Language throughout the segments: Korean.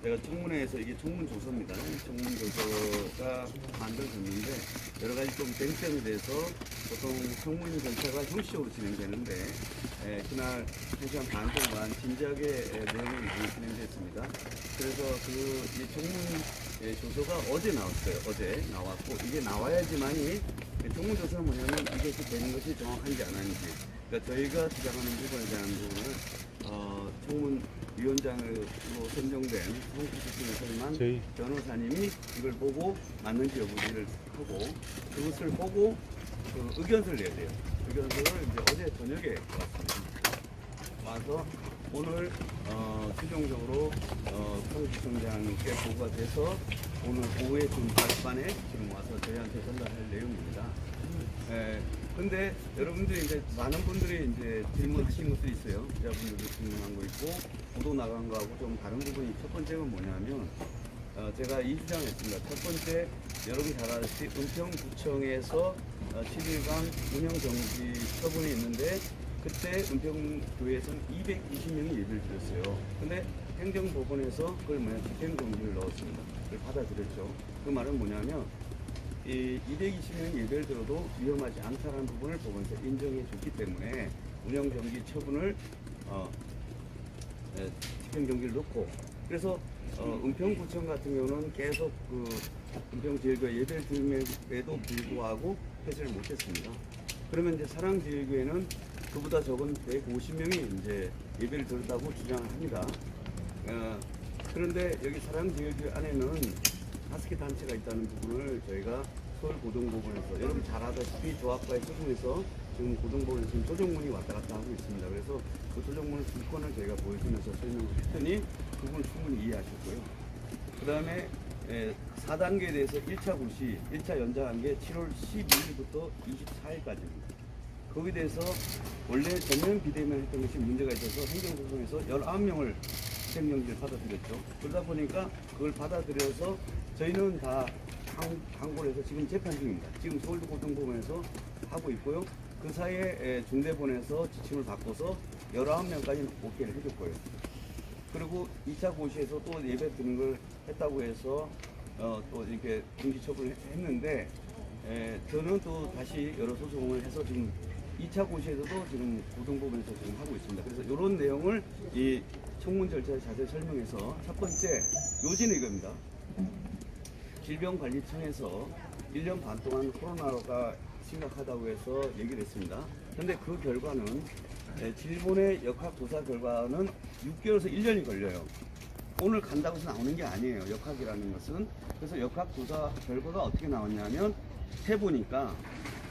제가 청문회에서 이게 청문조서입니다. 청문조서가 만들어졌는데 여러 가지 좀 쟁점에 대해서 보통 청문 절차가 형식적으로 진행되는데 그날 1시간 반 동안 진지하게 내용이 많이 진행됐습니다. 그래서 이 청문 조서가 어제 나왔어요. 어제 나왔고 이게 나와야지만이 청문조서는 뭐냐면 이것이 되는 것이 정확한지 안 하는지 그러니까 저희가 주장하는 부분에 대한 부분을 청문위원장으로 선정된 성수지심에서만 변호사님이 이걸 보고 맞는지 여부를 하고 그것을 보고 의견서를 내야 돼요. 의견서를 이제 어제 저녁에 왔습니다. 와서 오늘 최종적으로 성수청장님께 보고가 돼서 오늘 오후에 지금 발반에 지금 와서 저희한테 전달할 내용입니다. 근데 여러분들이 이제 많은 분들이 이제 질문하신 것도 있어요. 기자분들도 질문한 거 있고 보도 나간 거하고 좀 다른 부분이 첫 번째는 뭐냐면 제가 이 주장했습니다. 첫 번째 여러분 잘 아시다시피 은평구청에서 7일간 운영정지 처분이 있는데 그때 은평교회에서는 220명이 예배를 드렸어요. 근데 행정법원에서 그걸 집행정지를 넣었습니다. 그걸 받아들였죠. 그 말은 뭐냐면 이 220명 예배를 들어도 위험하지 않다는 부분을 법원에서 인정해 줬기 때문에 운영정지 처분을 집행정지를 넣고 그래서 은평구청 같은 경우는 계속 은평제일교회 예배를 드림에도 불구하고 폐쇄를 못했습니다. 그러면 이제 사랑제일교회는 그보다 적은 150명이 이제 예배를 드렸다고 주장을 합니다. 그런데 여기 사랑제일교회 안에는 5개 단체가 있다는 부분을 저희가 서울고등법원에서 여러분 잘 아다시피 조합과의 소송에서 지금 고등법원에서 지금 조정문이 왔다 갔다 하고 있습니다. 그래서 그 조정문 2건을 저희가 보여주면서 설명을 했더니 그분을 충분히 이해하셨고요. 그 다음에 4단계에 대해서 1차 고시, 1차 연장한 게 7월 12일부터 24일까지입니다. 거기에 대해서 원래 전면 비대면 했던 것이 문제가 있어서 행정소송에서 19명을 집행정지를 받아들였죠. 그러다 보니까 그걸 받아들여서 저희는 다 항고를 해서 지금 재판 중입니다. 지금 서울고등법원에서 하고 있고요. 그 사이에 중대본에서 지침을 바꿔서 19명까지는 오케이를 해줬고요. 그리고 2차 고시에서 또 예배 드는 걸 했다고 해서 또 이렇게 중지 처분을 했는데 저는 또 다시 여러 소송을 해서 지금 2차 고시에서도 지금 고등법원에서 지금 하고 있습니다. 그래서 이런 내용을 이 청문 절차를 자세히 설명해서 첫 번째 요지는 이겁니다. 질병관리청에서 1년 반 동안 코로나가 심각하다고 해서 얘기를 했습니다. 그런데 그 결과는 질본의 역학조사 결과는 6개월에서 1년이 걸려요. 오늘 간다고 해서 나오는 게 아니에요. 역학이라는 것은. 그래서 역학조사 결과가 어떻게 나왔냐면 해보니까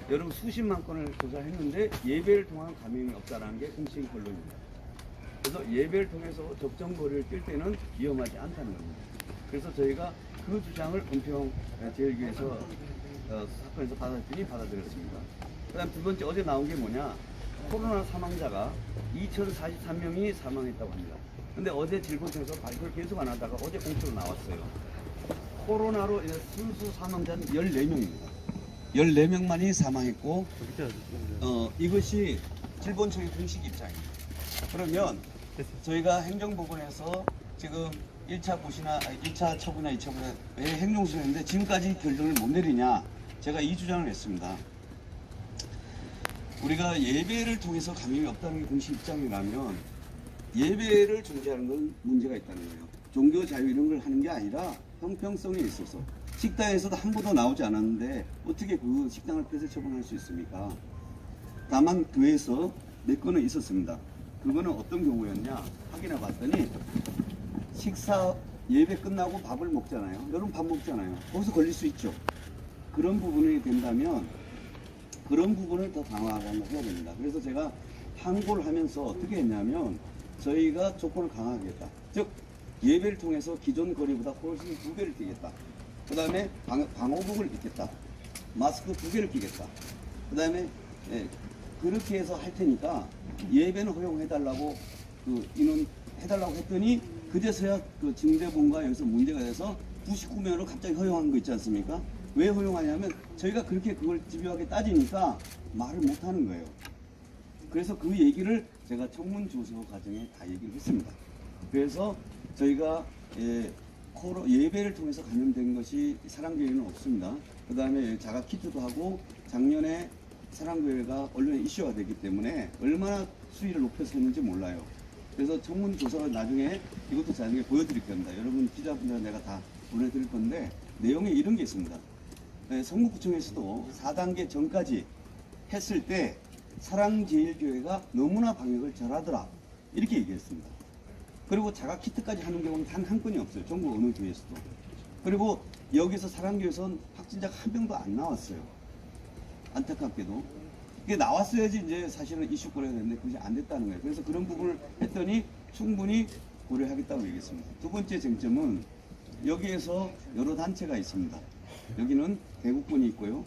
여러분 수십만 건을 조사했는데 예배를 통한 감염이 없다는 게 공식 결론입니다. 그래서 예배를 통해서 적정거리를 뛸 때는 위험하지 않다는 겁니다. 그래서 저희가 그 주장을 은평제일교회에서 사건에서 받아들였습니다. 그 다음 두 번째 어제 나온 게 뭐냐. 코로나 사망자가 2043명이 사망했다고 합니다. 근데 어제 질본청에서 발표를 계속 안 하다가 어제 공표로 나왔어요. 코로나로 인해 순수 사망자는 14명입니다. 14명만이 사망했고 이것이 질본청의 공식 입장입니다. 그러면 저희가 행정법원에서 지금 1차 고시나 1차 처분이나 2차 처분에 왜 행정소송인데 지금까지 결론을 못 내리냐 제가 이 주장을 했습니다. 우리가 예배를 통해서 감염이 없다는 게 공식 입장이라면 예배를 중지하는 건 문제가 있다는 거예요. 종교 자유 이런 걸 하는 게 아니라 형평성에 있어서 식당에서도 한 번도 나오지 않았는데 어떻게 그 식당을 폐쇄 처분할 수 있습니까? 다만 교회에서 몇 건은 있었습니다. 그거는 어떤 경우였냐 확인해 봤더니 식사 예배 끝나고 밥을 먹잖아요. 여러분 밥 먹잖아요. 거기서 걸릴 수 있죠. 그런 부분이 된다면 그런 부분을 더 강화하려고 해야 됩니다. 그래서 제가 항고를 하면서 어떻게 했냐면 저희가 조건을 강하게 했다. 즉 예배를 통해서 기존 거리보다 훨씬 2배를 뛰겠다. 그 다음에 방호복을 입겠다. 마스크 2개를 끼겠다. 그 다음에 그렇게 해서 할 테니까 예배는 허용해달라고 인원 해달라고 했더니 그제서야 그 중대본과 여기서 문제가 돼서 99명으로 갑자기 허용한 거 있지 않습니까? 왜 허용하냐면 저희가 그렇게 그걸 집요하게 따지니까 말을 못하는 거예요. 그래서 그 얘기를 제가 청문조서 과정에 다 얘기를 했습니다. 그래서 저희가 예배를 통해서 감염된 것이 사랑교회는 없습니다. 그 다음에 자가 키트도 하고 작년에 사랑교회가 언론에 이슈가 됐기 때문에 얼마나 수위를 높여서 했는지 몰라요. 그래서 청문 조사가 나중에 이것도 나중에 보여드릴 겁니다. 여러분 기자분들 내가 다 보내드릴 건데 내용에 이런 게 있습니다. 성북구청에서도 4단계 전까지 했을 때 사랑제일교회가 너무나 방역을 잘하더라 이렇게 얘기했습니다. 그리고 자가 키트까지 하는 경우는 단 한 건이 없어요. 전국 어느 교회에서도. 그리고 여기서 사랑교회에서는 확진자가 한 명도 안 나왔어요. 안타깝게도. 이게 나왔어야지 이제 사실은 이슈거리가 됐는데 그것이 안 됐다는 거예요. 그래서 그런 부분을 했더니 충분히 고려하겠다고 얘기했습니다. 두 번째 쟁점은 여기에서 여러 단체가 있습니다. 여기는 대국군이 있고요.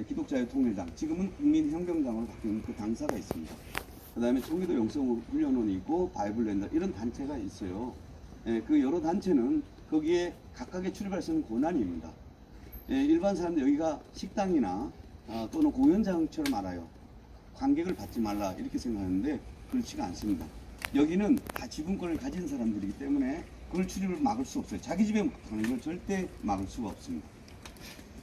기독자유통일당, 지금은 국민혁명당으로 바뀐 그 당사가 있습니다. 그 다음에 청기도 영성훈련원이 있고 바이블랜드 이런 단체가 있어요. 그 여러 단체는 거기에 각각의 출입할 수 있는 권한입니다. 일반 사람들 여기가 식당이나 또는 공연장처럼 알아요. 관객을 받지 말라 이렇게 생각하는데 그렇지가 않습니다. 여기는 다 지분권을 가진 사람들이기 때문에 그걸 출입을 막을 수 없어요. 자기 집에 가는 걸 절대 막을 수가 없습니다.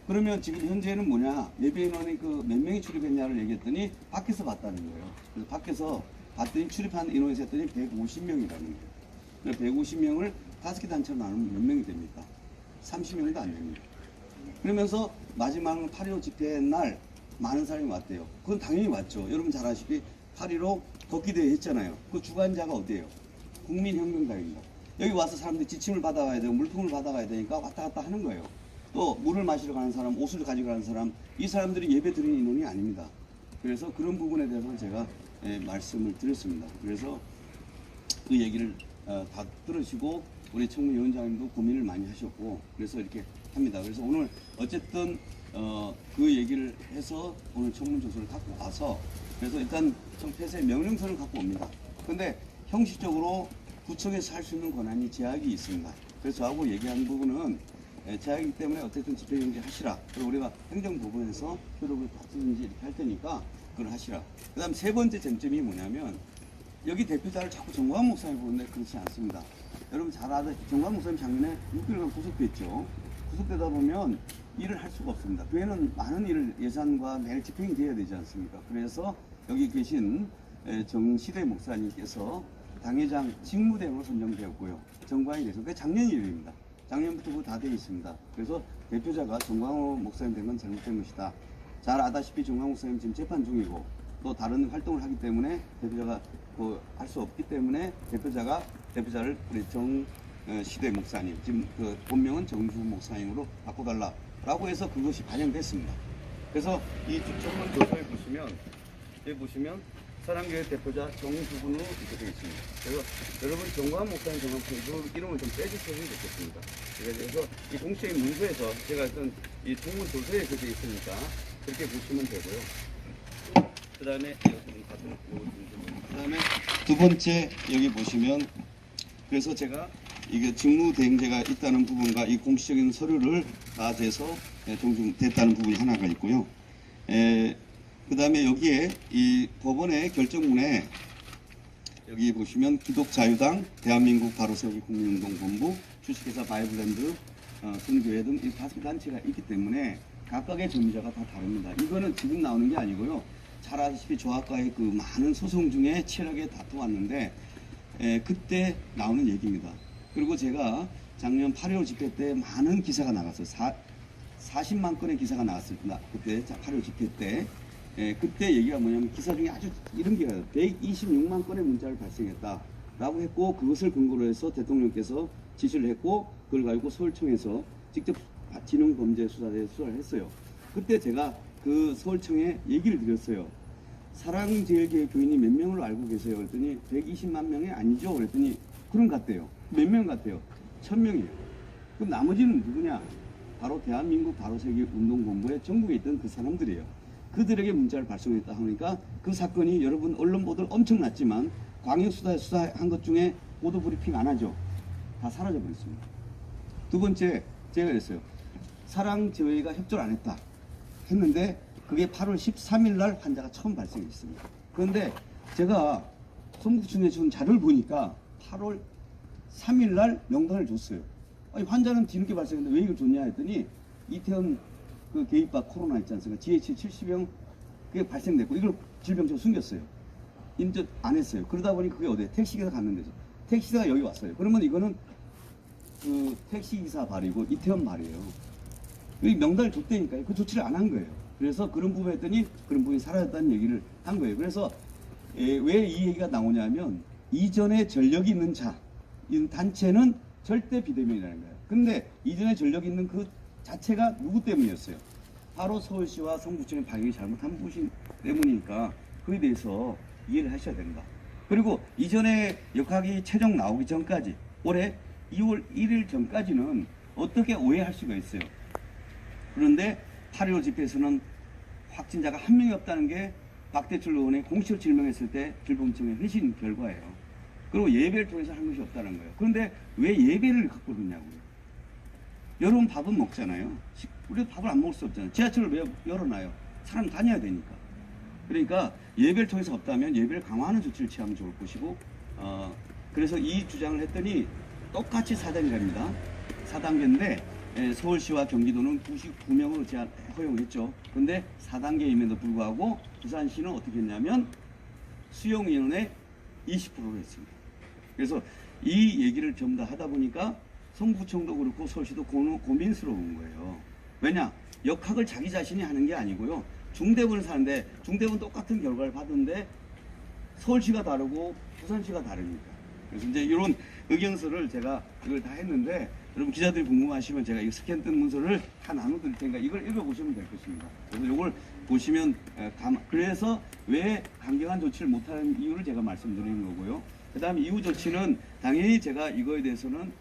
그러면 지금 현재는 뭐냐, 예배인원이 그 몇 명이 출입했냐를 얘기했더니 밖에서 봤다는 거예요. 그래서 밖에서 봤더니 출입한 인원이 셌더니 150명이라는 거예요. 150명을 5개 단체로 나누면 몇 명이 됩니까? 30명도 안 됩니다. 그러면서 마지막은 8.15 집회 날 많은 사람이 왔대요. 그건 당연히 왔죠. 여러분 잘 아시기 8.15 걷기대회 했잖아요. 그 주관자가 어디예요? 국민혁명당입니다. 여기 와서 사람들이 지침을 받아가야 되고 물품을 받아가야 되니까 왔다 갔다 하는 거예요. 또 물을 마시러 가는 사람, 옷을 가지고 가는 사람, 이 사람들이 예배 드리는 인원이 아닙니다. 그래서 그런 부분에 대해서는 제가 말씀을 드렸습니다. 그래서 그 얘기를 다 들으시고 우리 청문위원장님도 고민을 많이 하셨고 그래서 이렇게 합니다. 그래서 오늘 어쨌든 그 얘기를 해서 오늘 청문조서를 갖고 와서 그래서 일단 폐쇄 명령서를 갖고 옵니다. 근데 형식적으로 구청에서 할 수 있는 권한이 제약이 있습니다. 그래서 저하고 얘기한 부분은 제약이기 때문에 어쨌든 집회경제 하시라. 그리고 우리가 행정부분에서 효력을 받든지 이렇게 할 테니까 그걸 하시라. 그 다음 세 번째 쟁점이 뭐냐면 여기 대표자를 자꾸 정광훈 목사님 보는데 그렇지 않습니다. 여러분 잘 아는 정광훈 목사님 작년에 6개월간 구속됐죠. 구속되다 보면 일을 할 수가 없습니다. 교회는 많은 일을 예산과 매일 집행이 돼야 되지 않습니까? 그래서 여기 계신 정시대 목사님께서 당회장 직무대행으로 선정되었고요. 정광이 돼서 그게 작년 일입니다. 작년부터 그거 다 되어 있습니다. 그래서 대표자가 정광호 목사님 된 건 잘못된 것이다. 잘 아다시피 정광호 목사님 지금 재판 중이고 또 다른 활동을 하기 때문에 대표자가 할 수 없기 때문에 대표자를 우리 정시대 목사님, 지금 그 본명은 정주 목사님으로 바꿔달라라고 해서 그것이 반영됐습니다. 그래서 이 청문 조서에 보시면 사랑교회 대표자 정주군으로 이렇게 되어 있습니다. 그래서 여러분 정광 목사님 정확히 이름을 좀 빼주셨으면 좋겠습니다. 그래서 이 공식적인 문서에서 제가 어떤 이 청문 조서에 그렇게 있으니까 그렇게 보시면 되고요. 그 다음에 두 번째 여기 보시면 그래서 제가 이게 직무대행제가 있다는 부분과 이 공식적인 서류를 다 돼서 종중됐다는 부분이 하나가 있고요. 그 다음에 여기에 이 법원의 결정문에 여기 보시면 기독자유당, 대한민국 바로세우기 국민운동본부, 주식회사 바이블랜드, 선교회 등 이 5개 단체가 있기 때문에 각각의 전문자가 다 다릅니다. 이거는 지금 나오는 게 아니고요. 잘 아시다시피 조합과의 그 많은 소송 중에 치열하게 다투었는데 그때 나오는 얘기입니다. 그리고 제가 작년 8.15 집회 때 많은 기사가 나갔어요. 40만 건의 기사가 나왔습니다. 그때 8.15 집회 때. 그때 얘기가 뭐냐면 기사 중에 아주 이런 게 126만 건의 문자를 발생했다라고 했고 그것을 근거로 해서 대통령께서 지시를 했고 그걸 가지고 서울청에서 직접 진흥범죄수사대에 수사를 했어요. 그때 제가 그 서울청에 얘기를 드렸어요. 사랑제일교회 교인이 몇 명으로 알고 계세요? 그랬더니 120만 명이 아니죠? 그랬더니 그런 것 같대요. 몇 명 같아요? 1000명이에요. 그럼 나머지는 누구냐? 바로 대한민국 바로세우기 운동본부에 전국에 있던 그 사람들이에요. 그들에게 문자를 발송했다 하니까 그 사건이 여러분 언론 보도 엄청났지만 광역수사에 수사한 것 중에 보도 브리핑 안 하죠. 다 사라져 버렸습니다. 두 번째 제가 그랬어요. 사랑제일교회가 협조를 안 했다 했는데 그게 8월 13일 날 환자가 처음 발생했습니다. 그런데 제가 성북청에 준 자료를 보니까 8월 3일 날 명단을 줬어요. 아니, 환자는 뒤늦게 발생했는데 왜 이걸 줬냐 했더니 이태원 그 개입박 코로나 있지 않습니까? GH 70형 그게 발생됐고 이걸 질병청 숨겼어요. 인증 안 했어요. 그러다 보니 그게 어디에 택시기사 갔는 데서 택시기사가 여기 왔어요. 그러면 이거는 그 택시기사 발이고 이태원 말이에요. 여기 명단을 줬다니까요. 그 조치를 안 한 거예요. 그래서 그런 부분 했더니 그런 부분이 사라졌다는 얘기를 한 거예요. 그래서 왜 이 얘기가 나오냐면 이전에 전력이 있는 자, 이 단체는 절대 비대면이라는 거예요. 근데 이전에 전력이 있는 그 자체가 누구 때문이었어요? 바로 서울시와 성북청의 방역이 잘못한 부분 때문이니까 그에 대해서 이해를 하셔야 된다. 그리고 이전에 역학이 최종 나오기 전까지 올해 2월 1일 전까지는 어떻게 오해할 수가 있어요. 그런데 8.15 집회에서는 확진자가 한 명이 없다는 게 박대출 의원이 공식으로 질명했을 때 질병청의 회신 결과예요. 그리고 예배를 통해서 한 것이 없다는 거예요. 그런데 왜 예배를 갖고 그러냐고요. 여러분 밥은 먹잖아요. 우리도 밥을 안 먹을 수 없잖아요. 지하철을 왜 열어놔요? 사람 다녀야 되니까. 그러니까 예배를 통해서 없다면 예배를 강화하는 조치를 취하면 좋을 것이고 그래서 이 주장을 했더니 똑같이 4단계입니다. 4단계인데 서울시와 경기도는 99명으로 허용했죠. 그런데 4단계임에도 불구하고 부산시는 어떻게 했냐면 수용 인원의 20%로 했습니다. 그래서 이 얘기를 전부 다 하다 보니까 성북청도 그렇고 서울시도 고민스러운 거예요. 왜냐? 역학을 자기 자신이 하는 게 아니고요. 중대본을 사는데 중대본 똑같은 결과를 받은데 서울시가 다르고 부산시가 다르니까. 그래서 이제 이런 의견서를 제가 이걸 다 했는데 여러분 기자들이 궁금하시면 제가 이 스캔 뜬 문서를 다 나눠드릴 테니까 이걸 읽어보시면 될 것입니다. 그래서 이걸 보시면 그래서 왜 강경한 조치를 못하는 이유를 제가 말씀드리는 거고요. 그 다음에 이후 조치는 당연히 제가 이거에 대해서는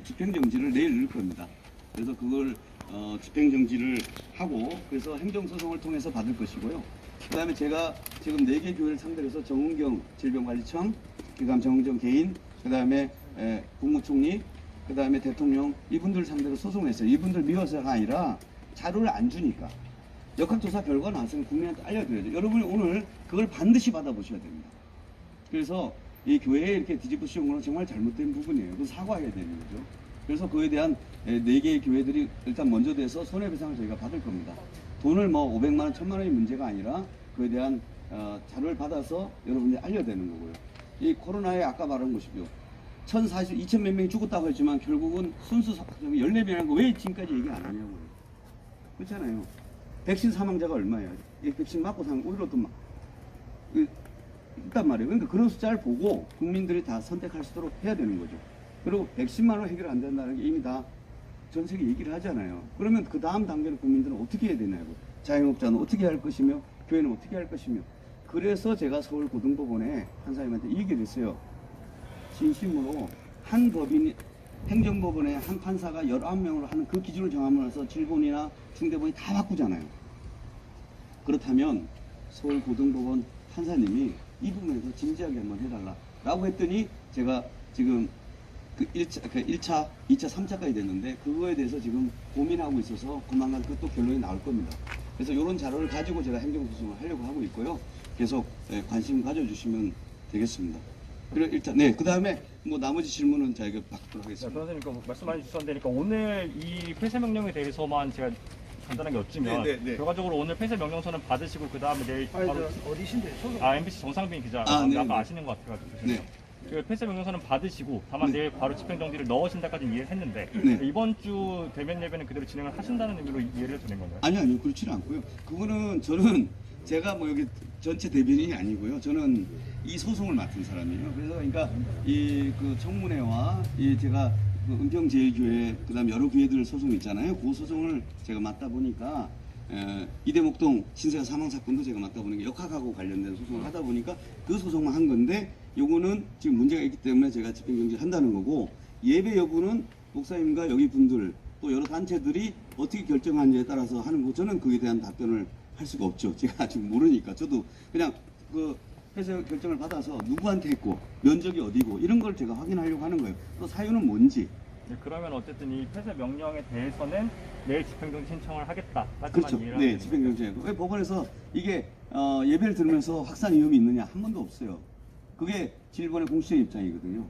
집행정지를 내일 넣을 겁니다. 그래서 그걸 집행정지를 하고 그래서 행정소송을 통해서 받을 것이고요. 그 다음에 제가 지금 4개 교회를 상대로 해서 정은경 질병관리청, 그 다음 정은경 개인, 그 다음에 국무총리, 그 다음에 대통령 이분들 상대로 소송을 했어요. 이분들 미워서가 아니라 자료를 안 주니까. 역학조사 결과 나왔으면 국민한테 알려드려야죠. 여러분이 오늘 그걸 반드시 받아보셔야 됩니다. 그래서 이 교회에 이렇게 뒤집어 씌운 거는 정말 잘못된 부분이에요. 그래서 사과해야 되는 거죠. 그래서 그에 대한 4개의 교회들이 일단 먼저 돼서 손해배상을 저희가 받을 겁니다. 돈을 뭐 500만 원, 1000만 원이 문제가 아니라 그에 대한 자료를 받아서 여러분들이 알려되는 거고요. 이 코로나에 아까 말한 것이고요. 2000 몇 명이 죽었다고 했지만 결국은 순수 14명이라는 거 왜 지금까지 얘기 안 하냐고요. 그렇잖아요. 백신 사망자가 얼마예요? 이 백신 맞고 오히려 또 있단 말이에요. 그러니까 그런 숫자를 보고 국민들이 다 선택할 수 있도록 해야 되는 거죠. 그리고 백신만으로 해결 안 된다는 게 이미 다 전 세계 얘기를 하잖아요. 그러면 그 다음 단계는 국민들은 어떻게 해야 되냐고. 자영업자는 어떻게 할 것이며 교회는 어떻게 할 것이며. 그래서 제가 서울고등법원에 판사님한테 이 얘기를 했어요. 진심으로 한 법인 행정법원에 한 판사가 19명으로 하는 그 기준을 정함으로써 질본이나 중대본이 다 바꾸잖아요. 그렇다면 서울고등법원 판사님이 이 부분에서 진지하게 한번 해달라 라고 했더니 제가 지금 그 1차, 2차, 3차까지 됐는데 그거에 대해서 지금 고민하고 있어서 조만간 또 결론이 나올 겁니다. 그래서 이런 자료를 가지고 제가 행정소송을 하려고 하고 있고요. 계속 관심 가져주시면 되겠습니다. 그리고 일단 그 다음에 뭐 나머지 질문은 저희가 받도록 하겠습니다. 변호사님 말씀 많이 주셨는데 오늘 이 폐쇄 명령에 대해서만 제가 간단하게 여쭈면 결과적으로 오늘 폐쇄 명령서는 받으시고 그 다음에 내일 바로 어디신데? MBC 정상빈 기자 네, 아까 아시는 것 같아가지고 그 폐쇄 명령서는 받으시고 다만 내일 바로 집행정지를 넣으신다까지 이해했는데 이번 주 대면 예배는 그대로 진행을 하신다는 의미로 이해를 해도 되는 건가요? 아니요 그렇지는 않고요. 그거는 저는 제가 뭐 여기 전체 대변인이 아니고요. 저는 이 소송을 맡은 사람이에요. 그래서 그러니까 이 그 청문회와 이 제가 그 은평제일교회 그다음 여러 교회들 소송 있잖아요. 그 소송을 제가 맡다 보니까 이대목동 신세가 사망 사건도 제가 맡다 보니까 역학하고 관련된 소송을 하다 보니까 그 소송만 한 건데 요거는 지금 문제가 있기 때문에 제가 집행정지 한다는 거고 예배 여부는 목사님과 여기 분들 또 여러 단체들이 어떻게 결정하는지에 따라서 하는 거 저는 그에 대한 답변을 할 수가 없죠. 제가 아직 모르니까 저도 그냥 그 폐쇄 결정을 받아서 누구한테 했고 면적이 어디고 이런 걸 제가 확인하려고 하는 거예요. 또 사유는 뭔지. 그러면 어쨌든 이 폐쇄 명령에 대해서는 내일 집행정지 신청을 하겠다. 그렇죠. 네, 집행정지하고. 왜 법원에서 이게 예배를 들으면서 확산 위험이 있느냐 한 번도 없어요. 그게 질본의 공식적인 입장이거든요.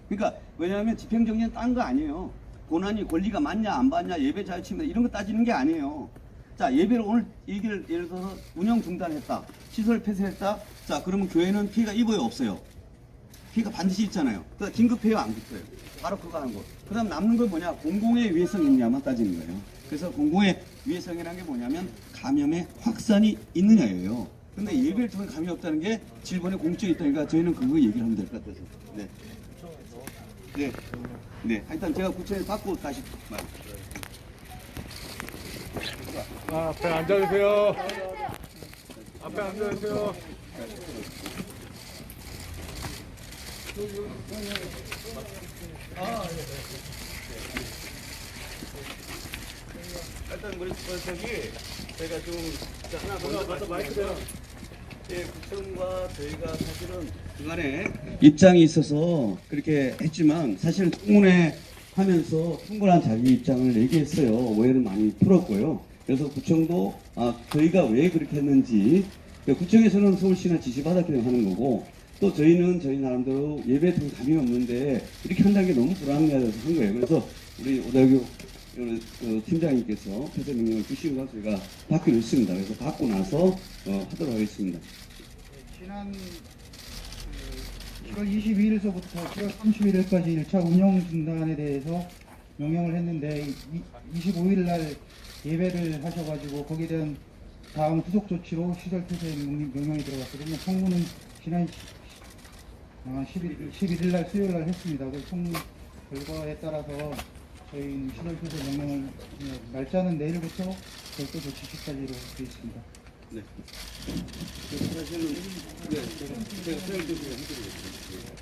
그러니까 왜냐하면 집행정지는 딴 거 아니에요. 고난이 권리가 맞냐 안 맞냐 예배 자유침해 이런 거 따지는 게 아니에요. 자, 예배를 오늘 얘기를 예를 들어서 운영 중단했다, 시설 폐쇄했다. 자, 그러면 교회는 피해가 입어요 없어요? 피해가 반드시 있잖아요. 그러니까 긴급해요 안 급해요? 바로 그거 하는 거. 그다음 남는 건 뭐냐? 공공의 위해성이 있냐만 따지는 거예요. 그래서 공공의 위해성이라는 게 뭐냐면 감염의 확산이 있느냐예요. 근데 예배를 통해 감염이 없다는 게 질본의 공적이 있다니까 저희는 그거 얘기를 하면 될 것 같아서. 네. 네. 네. 일단 제가 구청에 받고 다시 말. 앞에 앉아주세요. 앞에 앉아주세요. 일단 우리 저기 저희가 좀 하나 더 마이크 대요. 예, 구청과 저희가 사실은 중간에 입장이 있어서 그렇게 했지만 사실 청문회 하면서 충분한 자기 입장을 얘기했어요. 오해를 많이 풀었고요. 그래서 구청도 저희가 왜 그렇게 했는지 구청에서는 서울시나 지시받았기 때문에 하는 거고 또 저희는 저희 나름대로 예배 등 감이 없는데 이렇게 한다는 게 너무 불합리해서 한 거예요. 그래서 우리 오다교 팀장님께서 폐쇄 명령을 주신 거 저희가 받기로 했습니다. 그래서 받고 나서 하도록 하겠습니다. 지난 7월 22일서부터 7월 31일까지 1차 운영 중단에 대해서 명령을 했는데 25일 날 예배를 하셔가지고 거기에 대한 다음 후속 조치로 시설 폐쇄 명령이 들어갔거든요. 청문은 지난 11일 날 수요일 날 했습니다. 그 청문 결과에 따라서 저희 시설 폐쇄 명령을 날짜는 내일부터 별도 조치 시까지로 되어 있습니다. 네. 사실은 제가 설명 좀 해드리겠습니다.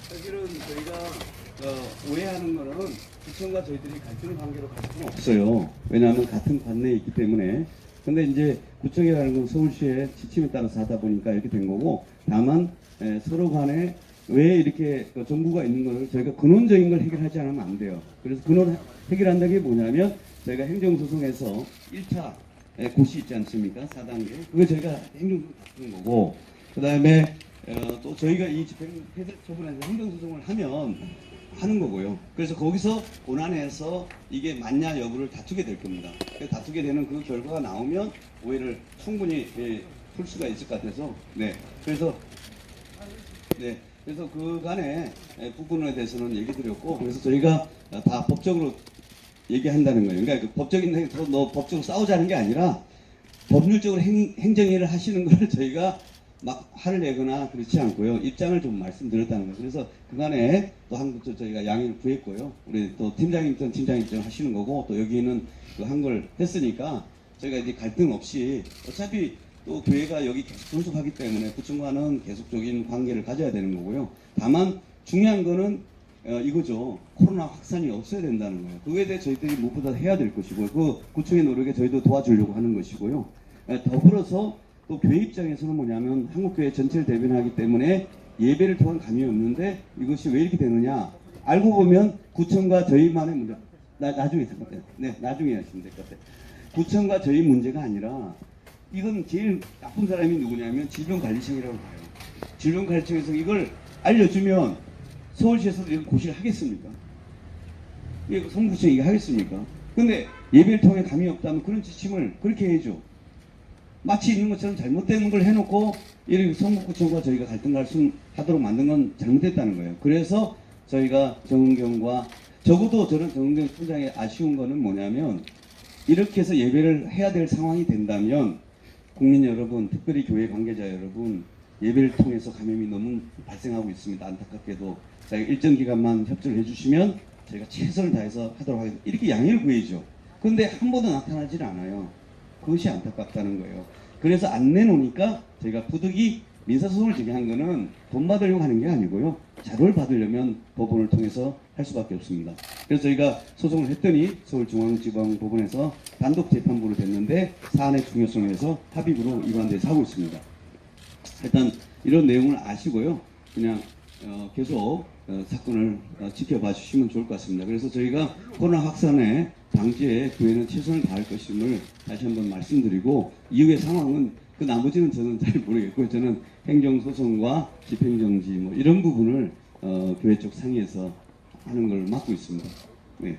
사실은 저희가 오해하는 거는 구청과 저희들이 같은 관계로 갈 수는 없어요. 왜냐하면 같은 관내에 있기 때문에. 근데 이제 구청이라는 건 서울시의 지침에 따라서 하다 보니까 이렇게 된 거고, 다만 서로 간에 왜 이렇게 정부가 있는 거를 저희가 근원적인 걸 해결하지 않으면 안 돼요. 그래서 근원 해결한다는 게 뭐냐면 저희가 행정소송에서 1차 고시 있지 않습니까? 4단계. 그거 저희가 행정소송 받는 거고, 그 다음에 또 저희가 이 집행 폐쇄 처분에서 행정소송을 하는 거고요. 그래서 거기서 본안에서 이게 맞냐 여부를 다투게 될 겁니다. 다투게 되는 그 결과가 나오면 오해를 충분히 풀 수가 있을 것 같아서 그래서 그간에 부분에 대해서는 얘기 드렸고, 그래서 저희가 다 법적으로 얘기한다는 거예요. 그러니까 그 법적인 너 법적으로 싸우자는 게 아니라 법률적으로 행정일을 하시는 걸 저희가 막 화를 내거나 그렇지 않고요. 입장을 좀 말씀드렸다는 거예요. 그래서 그간에 또 한국도 저희가 양해를 구했고요. 우리 또 팀장님들 팀장 입장 하시는 거고, 또 여기는 그 한 걸 했으니까 저희가 이제 갈등 없이 어차피 또 교회가 여기 계속 존속하기 때문에 구청과는 계속적인 관계를 가져야 되는 거고요. 다만 중요한 거는 이거죠. 코로나 확산이 없어야 된다는 거예요. 그거에 대해 저희들이 무엇보다 해야 될 것이고요. 그 구청의 노력에 저희도 도와주려고 하는 것이고요. 더불어서 또 교회 입장에서는 뭐냐면 한국교회 전체를 대변하기 때문에 예배를 통한 감이 없는데 이것이 왜 이렇게 되느냐, 알고 보면 구청과 저희만의 문제. 나중에 잠깐만요. 나중에 하시면 될 것 같아요. 구청과 저희 문제가 아니라 이건 제일 나쁜 사람이 누구냐면 질병관리청이라고 봐요. 질병관리청에서 이걸 알려주면 서울시에서도 이걸 고시를 하겠습니까? 성구청이 하겠습니까? 근데 예배를 통해 감이 없다면 그런 지침을 그렇게 해야죠. 마치 있는 것처럼 잘못된 걸 해놓고 이렇게 성북구청과 저희가 갈등 하도록 만든 건 잘못됐다는 거예요. 그래서 저희가 정은경과 적어도 저는 정은경 총장의 아쉬운 거는 뭐냐면 이렇게 해서 예배를 해야 될 상황이 된다면 국민 여러분, 특별히 교회 관계자 여러분, 예배를 통해서 감염이 너무 발생하고 있습니다. 안타깝게도 저희가 일정 기간만 협조를 해주시면 저희가 최선을 다해서 하도록 하겠습니다. 이렇게 양해를 구해죠. 그런데 한 번도 나타나질 않아요. 그것이 안타깝다는 거예요. 그래서 안 내놓으니까 저희가 부득이 민사소송을 제기한 거는 돈 받으려고 하는 게 아니고요. 자료를 받으려면 법원을 통해서 할 수밖에 없습니다. 그래서 저희가 소송을 했더니 서울중앙지방법원에서 단독 재판부로 됐는데 사안의 중요성에서 합의부로 위반돼서 하고 있습니다. 일단 이런 내용을 아시고요. 그냥 계속 사건을 지켜봐 주시면 좋을 것 같습니다. 그래서 저희가 코로나 확산의 방지에 교회는 최선을 다할 것임을 다시 한번 말씀드리고, 이후의 상황은 그 나머지는 저는 잘 모르겠고, 저는 행정소송과 집행정지 뭐 이런 부분을 교회 쪽 상의해서 하는 걸 맡고 있습니다. 네.